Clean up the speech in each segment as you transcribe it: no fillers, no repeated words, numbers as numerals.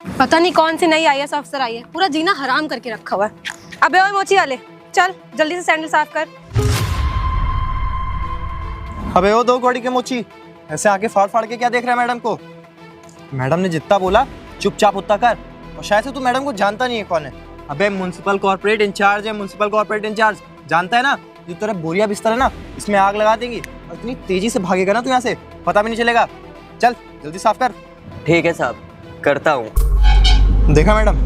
पता नहीं कौन सी नई आईएएस अफसर आई है, पूरा जीना हराम करके रखा हुआ है। अबे ओए मोची वाले, चल जल्दी से सैंडल साफ कर। अबे ओ 2 कौड़ी के मोची, ऐसे आके फाड़ फाड़ के क्या देख रहा है मैडम को? मैडम ने जितना बोला चुपचाप उतना कर। और शायद से तू मैडम को जानता नहीं है कौन है। अबे म्युनिसिपल कॉर्पोरेट इंचार्ज है, म्युनिसिपल कॉर्पोरेट इंचार्ज। जानता है ना, जो तेरा बोरिया बिस्तर है ना, इसमें आग लगा देंगी और इतनी तेजी से भागेगा ना तू यहाँ से, पता भी नहीं चलेगा। चल जल्दी साफ कर। ठीक है साहब, करता हूँ। देखा मैडम,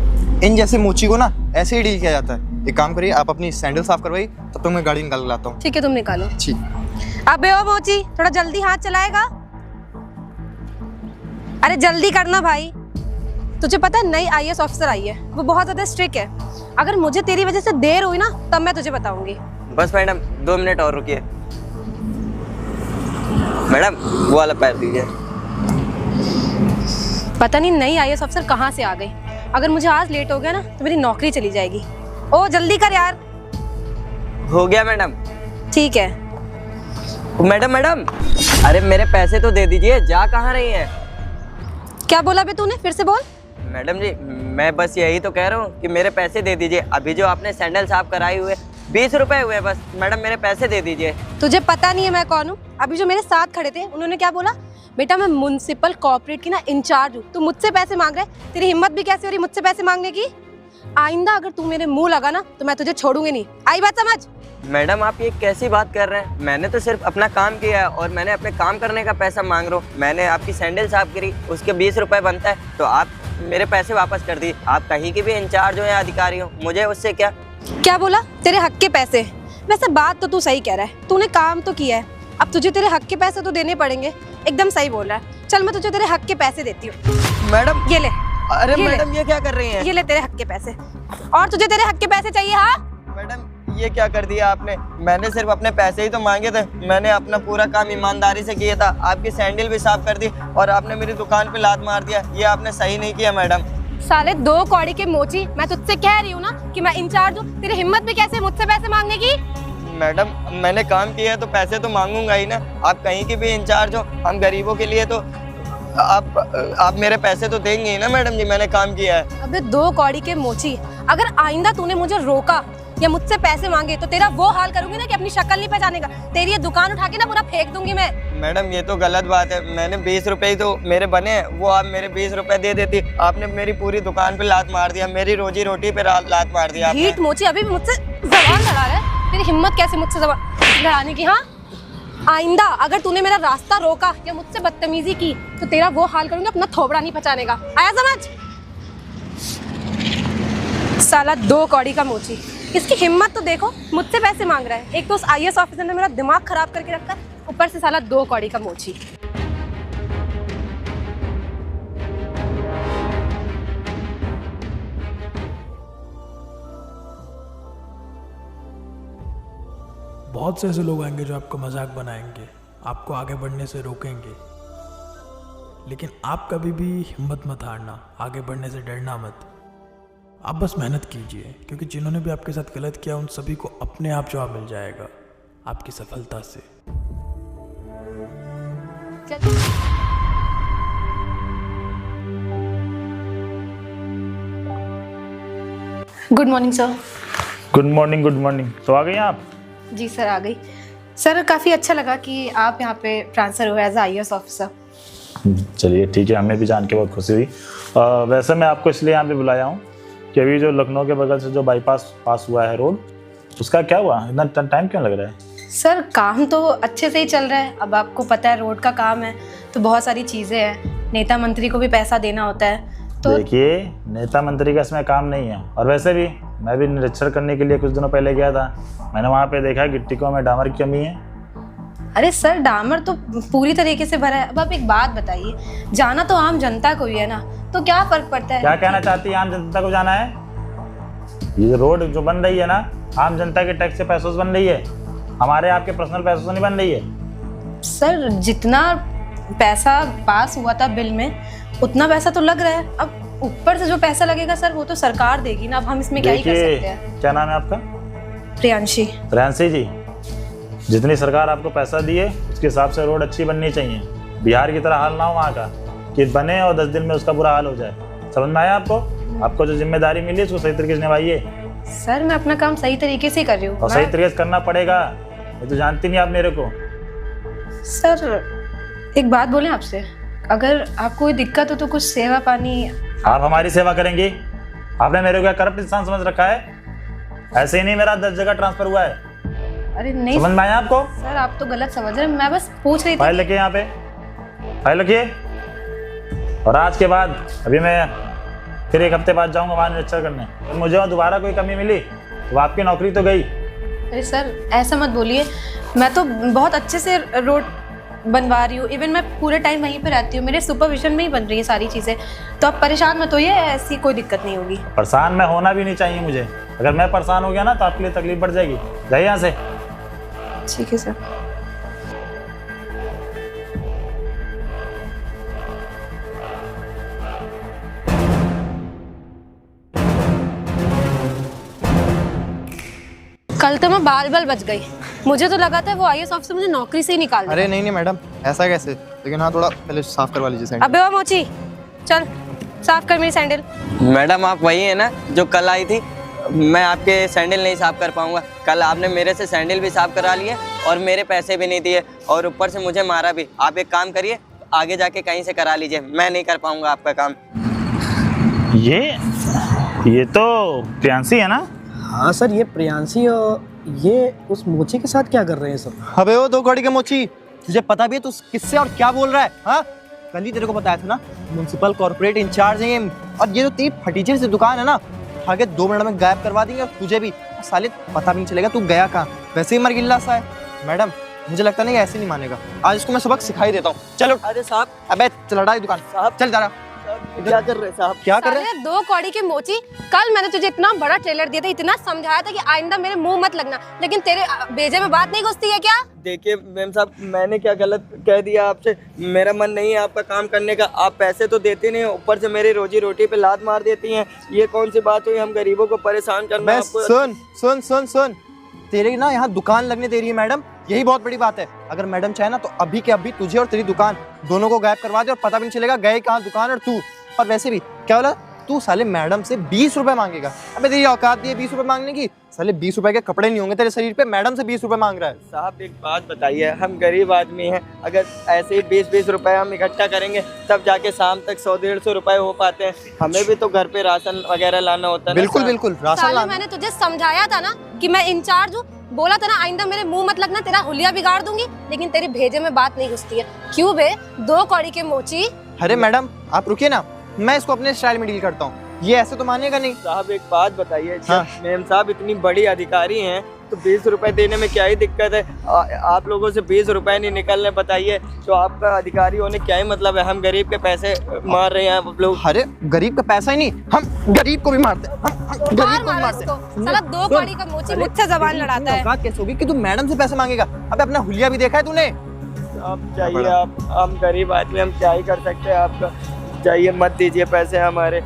इन जैसे मोची को ना ऐसे ही डील किया जाता है। एक काम करिए, आप अपनी सैंडल साफ करवाइए, तब तक मैं गाड़ी निकाल लाता हूँ। ठीक है, तुम निकालो। ठीक। अबे ओ मोची, थोड़ा जल्दी हाथ चलाएगा। अरे जल्दी करना भाई। तुझे पता है नई आईएएस ऑफिसर आई है, वो बहुत ज्यादा स्ट्रिक्ट है। अगर मुझे तेरी वजह से देर हुई ना, तब मैं तुझे बताऊंगी। बस मैडम 2 मिनट और रुकिए। मैडम वो वाला पैर दीजिए। पता नहीं नई आईएएस अफसर कहाँ से आ गई। अगर मुझे आज लेट हो गया ना, तो मेरी नौकरी चली जाएगी। ओ जल्दी कर यार। हो गया मैडम। ठीक है। मैडम अरे मेरे पैसे तो दे दीजिए, जा कहाँ रही हैं? क्या बोला बे तूने, फिर से बोल। मैडम जी, मैं बस यही तो कह रहा हूँ कि मेरे पैसे दे दीजिए। अभी जो आपने सैंडल साफ कराई हुए 20 रुपए हुए बस। मैडम मेरे पैसे दे दीजिए। तुझे पता नहीं है मैं कौन हूँ? अभी जो मेरे साथ खड़े थे उन्होंने क्या बोला? बेटा मैं म्युनिसिपल कॉर्पोरेट की ना इंचार्ज हूँ, तू मुझसे पैसे मांग रहा है। तेरी हिम्मत भी कैसे हो रही मुझसे पैसे मांगने की? आइंदा अगर तू मेरे मुंह लगा ना, तो मैं तुझे छोड़ूंगी नहीं। आई बात समझ? मैडम आप ये कैसी बात कर रहे हैं? मैंने तो सिर्फ अपना काम किया है और मैंने अपने काम करने का पैसा मांग रहा हूँ। मैंने आपकी सैंडल साफ करी, उसके 20 रुपए बनता है, तो आप मेरे पैसे वापस कर दिए। आप कहीं के भी इंचार्ज हो या अधिकारी हो, मुझे उससे क्या? क्या बोला? तेरे हक के पैसे? वैसे बात तो तू सही कह रहा है, तूने काम तो किया है, अब तुझे तेरे हक के पैसे तो देने पड़ेंगे। एकदम सही बोल रहा है। चल मैं तुझे तेरे हक के पैसे देती हूँ। मैडम ये ले। अरे ये मैडम ये क्या कर रही हैं? ये ले तेरे हक के पैसे। और तुझे तेरे हक के पैसे चाहिए? हाँ मैडम ये क्या कर दिया आपने? मैंने सिर्फ अपने पैसे ही तो मांगे थे। मैंने अपना पूरा काम ईमानदारी से किया था। आपकी सैंडल भी साफ कर दी और आपने मेरी दुकान पे लात मार दिया। ये आपने सही नहीं किया मैडम। साले 2 कौड़ी के मोची, मैं तुझसे कह रही हूँ ना कि मैं इंचार्ज हूँ। तेरी हिम्मत भी कैसे मुझसे पैसे मांगने की? मैडम मैंने काम किया है तो पैसे तो मांगूंगा ही ना। आप कहीं की भी इंचार्ज हो, हम गरीबों के लिए तो आप मेरे पैसे तो देंगे ही ना मैडम जी। मैंने काम किया है। अबे 2 कौड़ी के मोची, अगर आइंदा तूने मुझे रोका या मुझसे पैसे मांगे तो तेरा वो हाल करूंगी ना कि अपनी शक्ल नहीं पहचानेगा। तेरी ये दुकान उठा के ना पूरा फेंक दूंगी मैं। मैडम ये तो गलत बात है। मैंने 20 रुपए ही तो मेरे बने हैं, वो आप मेरे 20 रुपए दे देती। आपने मेरी पूरी दुकान पे लात मार दिया, मेरी रोजी रोटी पे लात मार दिया आपने। ढीठ मोची, अभी भी मुझसे जबान लड़ा रहा है। तेरी हिम्मत कैसे मुझसे जबान लड़ाने की? हाँ, आइंदा अगर तूने मेरा रास्ता रोका या मुझसे बदतमीजी की तो तेरा वो हाल करूंगी अपना थोबड़ा नहीं पचाने का। आया समझ? साला 2 कौड़ी का मोची, इसकी हिम्मत तो देखो, मुझसे पैसे मांग रहा है। एक तो उस आईएएस ऑफिसर ने मेरा दिमाग खराब करके रखा है, ऊपर से साला 2 कौड़ी का मोची। बहुत से ऐसे लोग आएंगे जो आपको मजाक बनाएंगे, आपको आगे बढ़ने से रोकेंगे, लेकिन आप कभी भी हिम्मत मत हारना, आगे बढ़ने से डरना मत। आप बस मेहनत कीजिए, क्योंकि जिन्होंने भी आपके साथ गलत किया उन सभी को अपने आप जवाब मिल जाएगा आपकी सफलता से। Good morning sir. Good morning, good morning. तो आ गई आप? जी सर आ गई। सर काफ़ी अच्छा लगा कि आप यहाँ पे ट्रांसफ़र हुए एज आईएएस ऑफिसर। चलिए ठीक है, हमें भी जान के बहुत खुशी हुई। वैसे मैं आपको इसलिए यहाँ पे बुलाया हूँ कि अभी जो लखनऊ के बगल से जो बाईपास पास हुआ है रोड, उसका क्या हुआ? इतना टाइम क्यों लग रहा है? सर काम तो अच्छे से ही चल रहा है। अब आपको पता है रोड का काम है तो बहुत सारी चीज़ें हैं, नेता मंत्री को भी पैसा देना होता है। तो देखिए, नेता मंत्री का इसमें काम नहीं है। और वैसे भी मैं भी निरीक्षण करने के लिए कुछ दिनों पहले गया था। मैंने वहाँ पे देखा गिट्टियों में डामर की कमी है। अरे सर डामर तो पूरी तरीके से भरा है। अब आप एक बात बताइए, जाना तो आम जनता को ही है ना, तो क्या फर्क पड़ता है? क्या कहना चाहती है? आम जनता को जाना है? ये रोड जो बन रही है ना, आम जनता के टैक्स से पैसों से बन रही है, हमारे आपके पर्सनल पैसों से नहीं बन रही है। सर जितना पैसा पास हुआ था बिल में, उतना पैसा तो लग रहा है। अब ऊपर से जो पैसा लगेगा सर वो तो सरकार देगी ना। अब हम इसमें क्या ही कर सकते हैं। क्या नाम है आपका? प्रियांशी। प्रियांशी जी, जितनी सरकार आपको पैसा दिए उसके हिसाब से रोड अच्छी बननी चाहिए। बिहार की तरह हाल ना हो वहाँ का कि बने और 10 दिन में उसका बुरा हाल हो जाए। समझ में आया आपको? आपको जो जिम्मेदारी मिली है उसको सही तरीके से निभाइए। सर मैं अपना काम सही तरीके से कर रही हूँ। और सही तरीके से करना पड़ेगा, ये तो जानती नहीं आप मेरे को। सर एक बात बोलें आपसे, अगर आपको कोई दिक्कत हो तो कुछ सेवा पानी। आप हमारी सेवा करेंगी? आपने मेरे को क्या करप्ट इंसान समझ रखा है? ऐसे ही नहीं मेरा 10 जगह ट्रांसफर हुआ है। अरे नहीं समझ में आया आपको? सर, आप तो गलत समझ रहे हैं, मैं बस पूछ रही थी। फाइल रखिए यहाँ पे, फाइल रखिए। और आज के बाद अभी मैं फिर 1 हफ्ते बाद जाऊंगा वहाँ निरीक्षण करने। तो मुझे वहाँ दोबारा कोई कमी मिली तो आपकी नौकरी तो गई। अरे सर ऐसा मत बोलिए, मैं तो बहुत अच्छे से रोड बनवा रही हूँ। इवन मैं पूरे टाइम वहीं पे रहती हूँ, मेरे सुपरविजन में ही बन रही है सारी चीज़ें। तो आप परेशान मत होइए, ऐसी कोई दिक्कत नहीं होगी। परेशान मैं होना भी नहीं चाहिए मुझे। अगर मैं परेशान हो गया ना तो आपके लिए तकलीफ बढ़ जाएगी। जाइए यहाँ से। ठीक है सर। कल तो मैं बाल बच गई। मुझे तो लगा था वो IAS ऑफिसर मुझे नौकरी से ही निकाल देगा। अरे नहीं मैडम, ऐसा कैसे? लेकिन हाँ, थोड़ा पहले साफ करवा लीजिए सैंडल। अबे वो मोची, चल साफ कर मेरी सैंडल। मैडम आप वही है ना जो कल आई थी? मैं आपके सैंडल नहीं साफ कर पाऊंगा। कल आपने मेरे से सैंडल भी साफ करा लिए और मेरे पैसे भी नहीं दिए और ऊपर से मुझे मारा भी। आप एक काम करिए, आगे जाके कहीं से करा लीजिए, मैं नहीं कर पाऊंगा आपका काम। ये तो प्रियांशी है ना? हाँ सर, ये प्रियांशी और ये उस मोची के साथ क्या कर रहे हैं सर? अबे वो 2 कौड़ी के मोची, तुझे पता भी है तू किससे और क्या बोल रहा है? हाँ, कल ही तेरे को बताया था ना, म्युनिसिपल कॉर्पोरेट इंचार्ज है ये। और ये जो तेरी फटीचर से दुकान है ना, आगे 2 मिनट में गायब करवा देंगे और तुझे भी साले पता भी नहीं चलेगा तू गया कहाँ। वैसे ही मरगिल्ला सा है। मैडम मुझे लगता नहीं ऐसे नहीं मानेगा, आज इसको मैं सबक सिखाई देता हूँ। चलो। अरे साहब, अबे चल हटा दुकान साहब, चल जा रहा। क्या कर रहे हैं साहब? क्या कर रहे हैं? साले 2 कौड़ी के मोची, कल मैंने तुझे इतना बड़ा ट्रेलर दिया था, इतना समझाया था कि आइंदा मेरे मुंह मत लगना, लेकिन तेरे भेजे में बात नहीं घुसती है क्या? देखिए मैम साहब, मैंने क्या गलत कह दिया आपसे? मेरा मन नहीं है आपका काम करने का। आप पैसे तो देते नहीं, ऊपर से मेरी रोजी रोटी पे लात मार देती हैं। ये कौन सी बात हुई? हम गरीबों को परेशान करना। बस सुन, तेरे ना यहाँ दुकान लगने दे रही है मैडम, यही बहुत बड़ी बात है। अगर मैडम चाहे ना तो अभी के अभी तुझे और तेरी दुकान दोनों को गायब करवा दे और पता भी नहीं चलेगा गए कहाँ दुकान और तू। और वैसे भी क्या बोला तू? साले मैडम से 20 रुपए मांगेगा? अबे तेरी औकात दी है 20 रुपए मांगने की? साले 20 रुपए के कपड़े नहीं होंगे तेरे शरीर पे, मैडम से 20 रुपए मांग रहा है। साहब एक बात बताइए, हम गरीब आदमी हैं, अगर ऐसे ही 20-20 रुपए हम इकट्ठा करेंगे तब जाके शाम तक 100-150 रुपए हो पाते हैं। हमें भी तो घर पे राशन वगैरह लाना होता है। बिल्कुल राशन साले लाना। मैंने तुझे समझाया था ना कि मैं इंचार्ज हूँ, बोला था ना आइंदा मेरे मुंह मत लगना, तेरा हुलिया बिगाड़ दूंगी, लेकिन तेरे भेजे में बात नहीं घुसती है। क्यों बे 2 कौड़ी के मोची? अरे मैडम आप रुकिए ना, मैं इसको अपने स्टाइल में डील करता हूँ, ये ऐसे तो मानेगा नहीं। साहब एक बात बताइए, हाँ। मैम साहब इतनी बड़ी अधिकारी हैं तो 20 रुपए देने में क्या ही दिक्कत है? आप लोगों से 20 रुपए नहीं निकलने, बताइए तो आपका अधिकारी होने क्या ही मतलब है? हम गरीब के पैसे मार रहे हैं आप लोग। अरे गरीब का पैसा ही नहीं, हम गरीब को भी मारते हैं, हम गरीब को भी मारते हैं। साला 2 कौड़ी का मोची मुझसे जबान लड़ाता है। औकात कैसे होगी कि तू मैडम से पैसे मांगेगा? अबे अपना हुलिया भी देखा है तूने? आप चाहिए, आप हम गरीब आदमी, हम क्या ही कर सकते हैं? आपका चाहिए, मत दीजिए पैसे हमारे।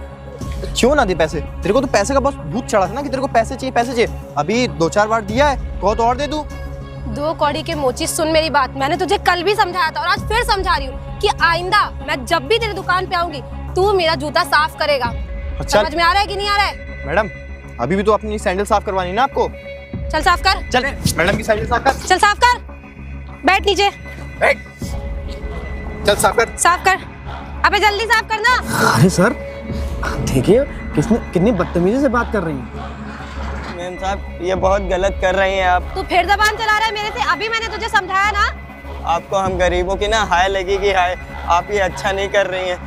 क्यों ना दे पैसे? तेरे को तो पैसे का बहुत भूत चढ़ा था ना कि तेरे को पैसे चाहिए। अभी 2-4 बार दिया है, कहो तो और दे दूं। 2 कौड़ी के मोची सुन मेरी बात, मैंने तुझे कल भी समझाया था और आज फिर समझा रही हूँ कि आइंदा मैं जब भी तेरी दुकान पे आऊंगी तू मेरा जूता साफ करेगा। समझ में आ रहा है कि नहीं आ रहा है? मैडम अभी भी तो अपनी सैंडल साफ करवानी ना आपको। चल साफ कर। चल मैडम की सैंडल साफ कर। चल साफ कर, बैठ नीचे, बैठ। चल साफ कर। साफ कर। अबे जल्दी साफ करना। अरे सर देखिए कितनी बदतमीजी से बात कर रही हैं। मैम साहब ये बहुत गलत कर रही हैं आप। तू फिर जबान चला रहा है मेरे से? अभी मैंने तुझे समझाया ना। आपको हम गरीबों की ना हाय लगेगी हाय, आप ये अच्छा नहीं कर रही हैं।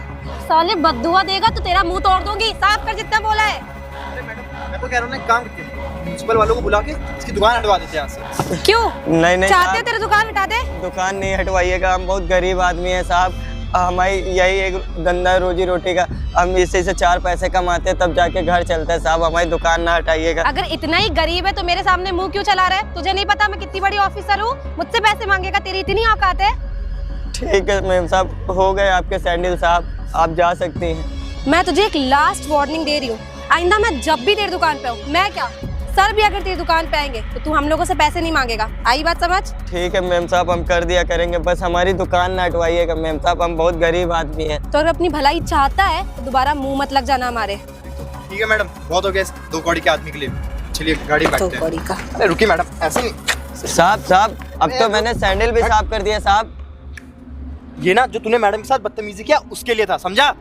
साले बद्दुआ देगा तो तेरा मुंह तोड़ दूंगी। साफ कर जितना बोला है। अरे मैडम मैं तो कह रहा हूँ ना, एक काम करते हैं, म्युनिसिपल वालों को बुला के इसकी दुकान हटवा देते हैं यहाँ से। क्यों? नहीं चाहते साहब, हो तेरी दुकान हटा दे? दुकान नहीं हटवाइएगा, हम बहुत गरीब आदमी हैं साहब। हमारी यही एक धंधा रोजी रोटी का, हम इसी से 4 पैसे कमाते हैं तब जाके घर चलता है साहब। हमारी दुकान ना हटाइएगा। अगर इतना ही गरीब है तो मेरे सामने मुंह क्यों चला रहा है? तुझे नहीं पता मैं कितनी बड़ी ऑफिसर हूँ? मुझसे पैसे मांगेगा? तेरी इतनी औकात है? ठीक है मैम साहब, हो गए आपके सैंडल साहब, आप जा सकती हैं। मैं तुझे एक लास्ट वार्निंग दे रही हूँ, आइंदा मैं जब भी तेरी दुकान पे हूँ, मैं क्या सर भी अगर तेरी दुकान पे आएंगे तो तू हम लोगों से पैसे नहीं मांगेगा। आई बात समझ? ठीक है मैम साहब, हम कर दिया करेंगे, बस हमारी दुकान ना हटवाइएगा मैम साहब, हम बहुत गरीब आदमी हैं। तो अगर अपनी भलाई चाहता है तो दोबारा मुंह मत लग जाना हमारे। ठीक है मैडम, बहुत हो गया इस 2 कौड़ी के आदमी के लिए। चलिए गाड़ी तो बैठते हैं। कौड़ी का अरे रुकिए मैडम, ऐसे नहीं। साहब अब तो मैंने सैंडल भी साफ कर दिया साहब। ये ना जो तूने मैडम के साथ बदतमीजी किया उसके लिए था, समझा?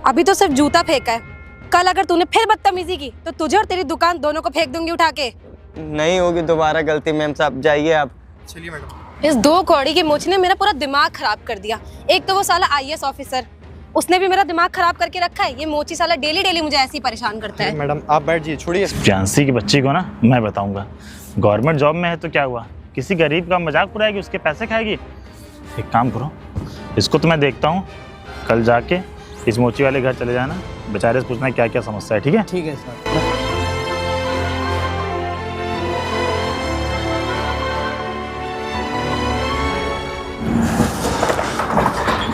अभी तो सिर्फ जूता फेंका है, कल अगर तूने फिर बदतमीजी की तो तुझे और तेरी दुकान दोनों को फेंक दूंगी उठा के। नहीं होगी दोबारा गलती मैम साहब, जाइए आप। चलिए मैडम। इस 2 कौड़ी की मुझ ने मेरा पूरा दिमाग खराब कर दिया। एक तो वो साला IAS ऑफिसर, उसने भी मेरा दिमाग खराब करके रखा है। ये मोची साला डेली मुझे ऐसे ही परेशान करता है। मैडम आप बैठ जाइए, छोड़िए। झांसी की बच्ची को ना मैं बताऊंगा, गवर्नमेंट जॉब में है तो क्या हुआ, किसी गरीब का मजाक उड़ाएगी, उसके पैसे खाएगी। एक काम करो, इसको तो मैं देखता हूँ, कल जाके इस मोची वाले घर चले जाना, बेचारे से पूछना क्या क्या समस्या है। ठीक है? ठीक है सर।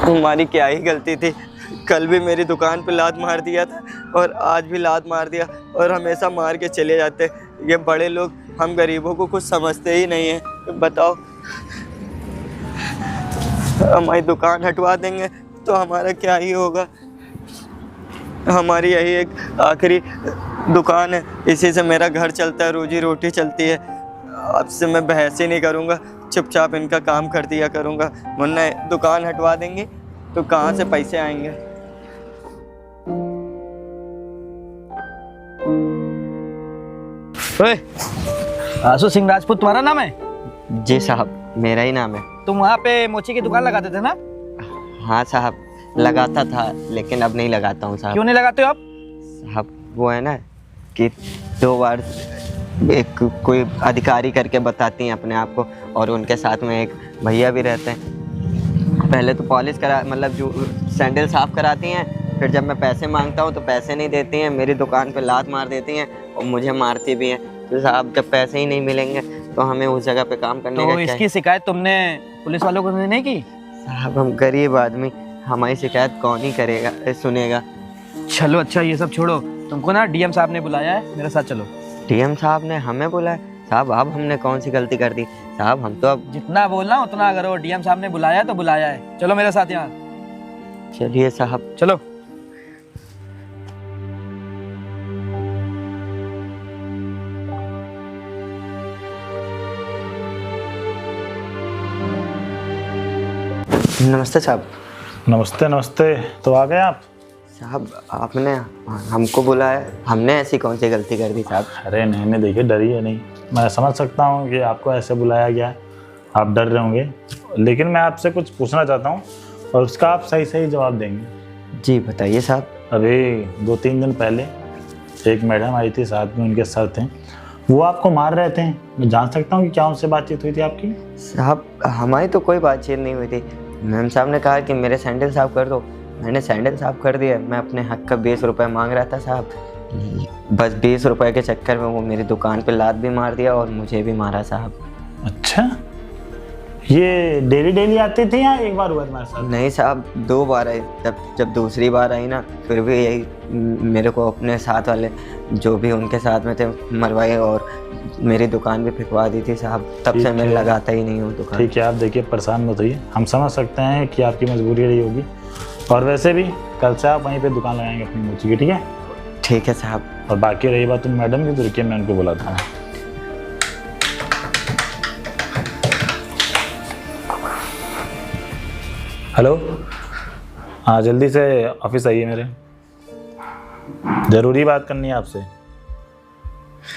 हमारी क्या ही गलती थी, कल भी मेरी दुकान पे लात मार दिया था और आज भी लात मार दिया, और हमेशा मार के चले जाते। ये बड़े लोग हम गरीबों को कुछ समझते ही नहीं हैं। बताओ, हमारी दुकान हटवा देंगे तो हमारा क्या ही होगा। हमारी यही एक आखिरी दुकान है, इसी से मेरा घर चलता है, रोजी रोटी चलती है। अब से मैं बहस ही नहीं करूँगा, चुपचाप इनका काम कर दिया करूँगा, वरना दुकान हटवा देंगे तो कहाँ से पैसे आएंगे। ओए, आशु सिंह राजपूत तुम्हारा नाम है? जी साहब, मेरा ही नाम है। तुम वहाँ पे मोची की दुकान लगाते थे ना? हाँ साहब, लगाता था, लेकिन अब नहीं लगाता हूँ साहब। क्यों नहीं लगाते हो आप? साहब वो है ना कि 2 बार एक कोई अधिकारी करके बताती हैं अपने आप को, और उनके साथ में एक भैया भी रहते हैं। पहले तो पॉलिश करा, मतलब जो सैंडल साफ कराती हैं, फिर जब मैं पैसे मांगता हूँ तो पैसे नहीं देती हैं, मेरी दुकान पे लात मार देती हैं और मुझे मारती भी हैं। तो साहब जब पैसे ही नहीं मिलेंगे तो हमें उस जगह पे काम करने का तो इसकी शिकायत तुमने पुलिस वालों को नहीं की? साहब हम गरीब आदमी, हमारी शिकायत कौन ही करेगा, सुनेगा। चलो अच्छा ये सब छोड़ो, तुमको ना डीएम साहब ने बुलाया है, मेरे साथ चलो। डीएम साहब ने हमें बुलाया? साहब अब हमने कौन सी गलती कर दी साहब, हम तो अब। जितना बोलना उतना करो, डीएम साहब ने बुलाया है तो बुलाया है। चलो मेरे साथ यहाँ। चलिए साहब। चलो। नमस्ते साहब। नमस्ते नमस्ते, तो आ गए आप? साहब आपने हमको बुलाया, हमने ऐसी कौन सी गलती कर दी साहब? अरे नहीं, देखिए डरिए नहीं, मैं समझ सकता हूँ कि आपको ऐसे बुलाया गया, आप डर रहे होंगे, लेकिन मैं आपसे कुछ पूछना चाहता हूँ और उसका आप सही सही जवाब देंगे। जी बताइए साहब। अरे 2-3 दिन पहले एक मैडम आई थी, साथ में उनके सर थे, वो आपको मार रहे थे। मैं जान सकता हूँ कि क्या उनसे बातचीत हुई थी आपकी? साहब हमारी तो कोई बातचीत नहीं हुई थी, मैम साहब ने कहा कि मेरे सैंडल साफ कर दो, मैंने सैंडल साफ कर दिया। मैं अपने हक का 20 रुपये मांग रहा था साहब, बस 20 रुपये के चक्कर में वो मेरी दुकान पे लात भी मार दिया और मुझे भी मारा साहब। अच्छा, ये डेली आती थी या एक बार हुआ तुम्हारे साथ? नहीं साहब, 2 बार आई। जब दूसरी बार आई ना, फिर भी यही मेरे को अपने साथ वाले जो भी उनके साथ में थे मरवाए और मेरी दुकान भी फिकवा दी थी साहब। तब से मैं लगाता ही नहीं हूँ दुकान। ठीक है, आप देखिए परेशान मत होइए, हम समझ सकते हैं कि आपकी मजबूरी रही होगी, और वैसे भी कल से आप वहीं पे दुकान लगाएंगे अपनी मोची की, ठीक है? ठीक है साहब। और बाकी रही बात तुम मैडम की, तो रुकिए मैं उनको बुलाता हूँ। हेलो, हाँ जल्दी से ऑफिस आइए मेरे, ज़रूरी बात करनी है आपसे।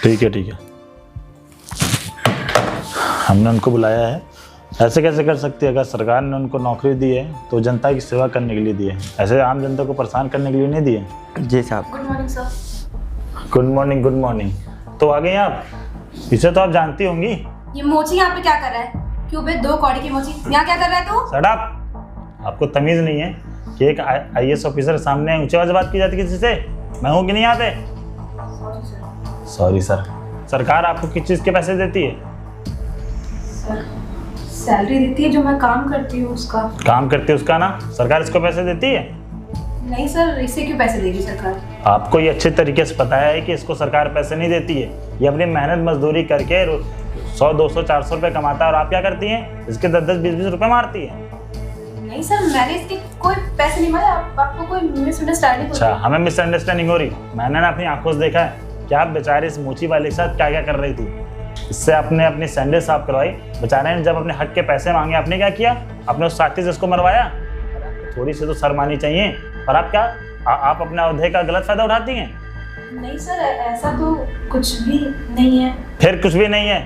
ठीक है, हमने उनको बुलाया है। ऐसे कैसे कर सकती है? अगर सरकार ने उनको नौकरी दी है तो जनता की सेवा करने के लिए दी है, ऐसे आम जनता को परेशान करने के लिए नहीं दी है। जी साहब। Good morning sir. Good morning. तो आ गए आप, इसे तो आप जानती होंगी। ये मोची यहाँ पे क्या कर रहा है? क्यों बे 2 कौड़ी की मोची यहाँ क्या कर रहा है तू? Shut up! आपको तमीज़ नहीं है कि एक IAS ऑफिसर सामने ऊंचे आवाज बात की जाती किसी से? मैं हूँ कि नहीं आते? Sorry sir. सरकार आपको किस चीज़ के पैसे देती है? सर सैलरी देती है जो मैं काम करती हूँ उसका। काम करती है उसका ना, सरकार इसको पैसे देती है? नहीं सर, इसे क्यों पैसे देगी सरकार? आपको ये अच्छे तरीके से पता है कि इसको सरकार पैसे नहीं देती है, ये अपनी मेहनत मजदूरी करके 100, 200, 400 रुपये कमाता है और आप क्या करती हैं, इसके 10, 20 रुपये मारती हैं। नहीं सर, मैंने इसके कोई पैसे नहीं मारे, आपको कोई मिसअंडरस्टैंडिंग अच्छा, हमें मिसअंडरस्टैंडिंग हो रही। मैंने ना अपनी आंखों से देखा है कि आप बेचारे इस मोची वाले के साथ क्या क्या कर रही थी। इससे आपने अपनी सैंडल साफ करवाई, बेचारे ने जब अपने हक के पैसे मांगे आपने क्या किया, आपने उस साथी से इसको मरवाया। थोड़ी सी तो शर्म आनी चाहिए। और आप क्या आप अपने अहदे का गलत फायदा उठाती हैं। नहीं सर, ऐसा तो कुछ भी नहीं है। फिर कुछ भी नहीं है,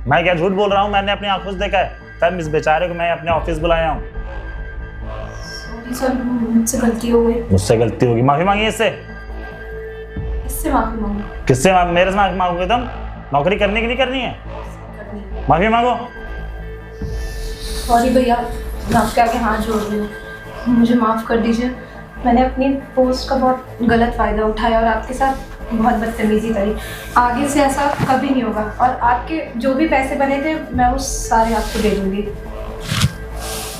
मैं क्या झूठ बोल रहा हूँ, मैंने अपनी आंखों से देखा है। तब इस बेचारे को मैं अपने ऑफिस बुलाया हूँ। सॉरी सर, मुझसे गलती हो गई। मुझसे गलती होगी, माफी मांगी इससे। इससे माफी मांगो। किससे मेरे से माफी मांगोगे तुम? नौकरी करनी की नहीं करनी है? माफी मांगो। सॉरी भैया, मैं आपके आगे हाथ जोड़ रही हूँ, मुझे माफ़ कर दीजिए। मैंने अपनी पोस्ट का बहुत गलत फ़ायदा उठाया और आपके साथ बहुत बदतमीजी करी। आगे से ऐसा कभी नहीं होगा और आपके जो भी पैसे बने थे मैं वो सारे आपको दे दूँगी।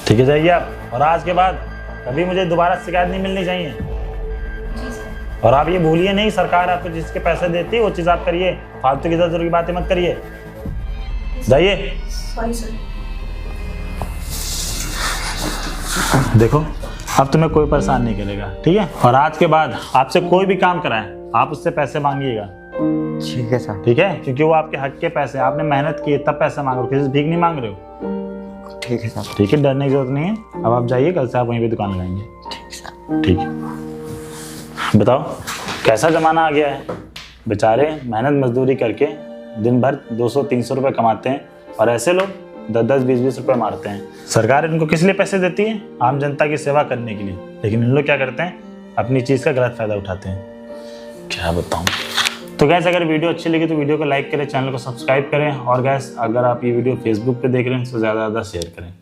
ठीक है, जाइए आप। और आज के बाद कभी मुझे दोबारा शिकायत नहीं मिलनी चाहिए। जी सर। और आप ये भूलिए नहीं, सरकार आपको जिसके पैसे देती है वो चीज़ आप करिए, फालतू की इधर की बातें मत करिए। जाइए। Sorry sir. देखो, अब तुम्हें कोई परेशान नहीं करेगा, ठीक है? और आज के बाद आपसे कोई भी काम कराए आप उससे पैसे मांगिएगा। ठीक है सर। ठीक है, क्योंकि वो आपके हक के पैसे, आपने मेहनत की तब पैसे मांग रहे हो, किसी से भीख नहीं मांग रहे हो। ठीक है सर। ठीक है, डरने की जरूरत नहीं है। अब आप जाइए, कल से आप वहीं पे दुकान लगाएंगे। ठीक सर। ठीक है। बताओ कैसा जमाना आ गया है। बेचारे मेहनत मजदूरी करके दिन भर 200-300 रुपये कमाते हैं और ऐसे लोग 10-10, 20-20 रुपये मारते हैं। सरकार इनको किस लिए पैसे देती है? आम जनता की सेवा करने के लिए। लेकिन इन लोग क्या करते हैं, अपनी चीज़ का गलत फायदा उठाते हैं। क्या बताऊँ। तो गैस, अगर वीडियो अच्छी लगी तो वीडियो को लाइक करें, चैनल को सब्सक्राइब करें और गैस अगर आप ये वीडियो फेसबुक पे देख रहे हैं तो ज़्यादा से ज़्यादा शेयर करें।